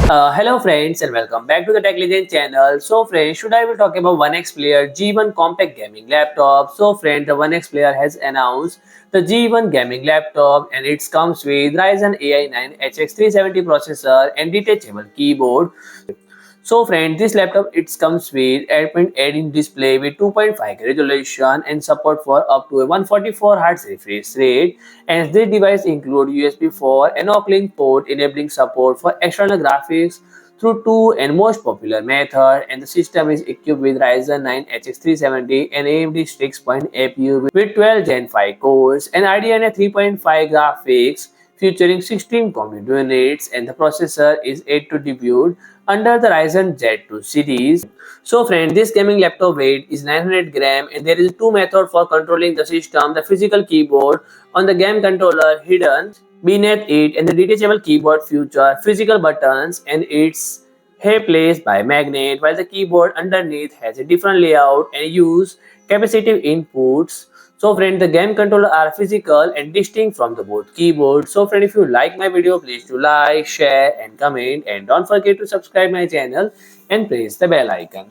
Hello friends and welcome back to the Tech Legend channel. So friends, should I be talking about OneXplayer G1 compact gaming laptop? So friend, the OneXplayer has announced the G1 gaming laptop and it comes with Ryzen AI 9 HX370 processor and detachable keyboard. So friend, this laptop it comes with 8.8-inch display with 2.5K resolution and support for up to a 144Hz refresh rate. And this device includes USB 4 and Oculink port enabling support for external graphics through two and most popular method. And the system is equipped with Ryzen 9 HX370 and AMD 6-point APU with 12 Gen 5 cores and RDNA 3.5 graphics featuring 16 compute units, and the processor is 8 to debut under the Ryzen Z2 series. So friend, this gaming laptop weight is 900 gram and there is two method for controlling the system: the physical keyboard on the game controller hidden beneath it and the detachable keyboard feature physical buttons and its placed by magnet, while the keyboard underneath has a different layout and use capacitive inputs. So friend, the game controller are physical and distinct from the both keyboard. So friend, if you like my video, please do like, share and comment, and don't forget to subscribe my channel and press the bell icon.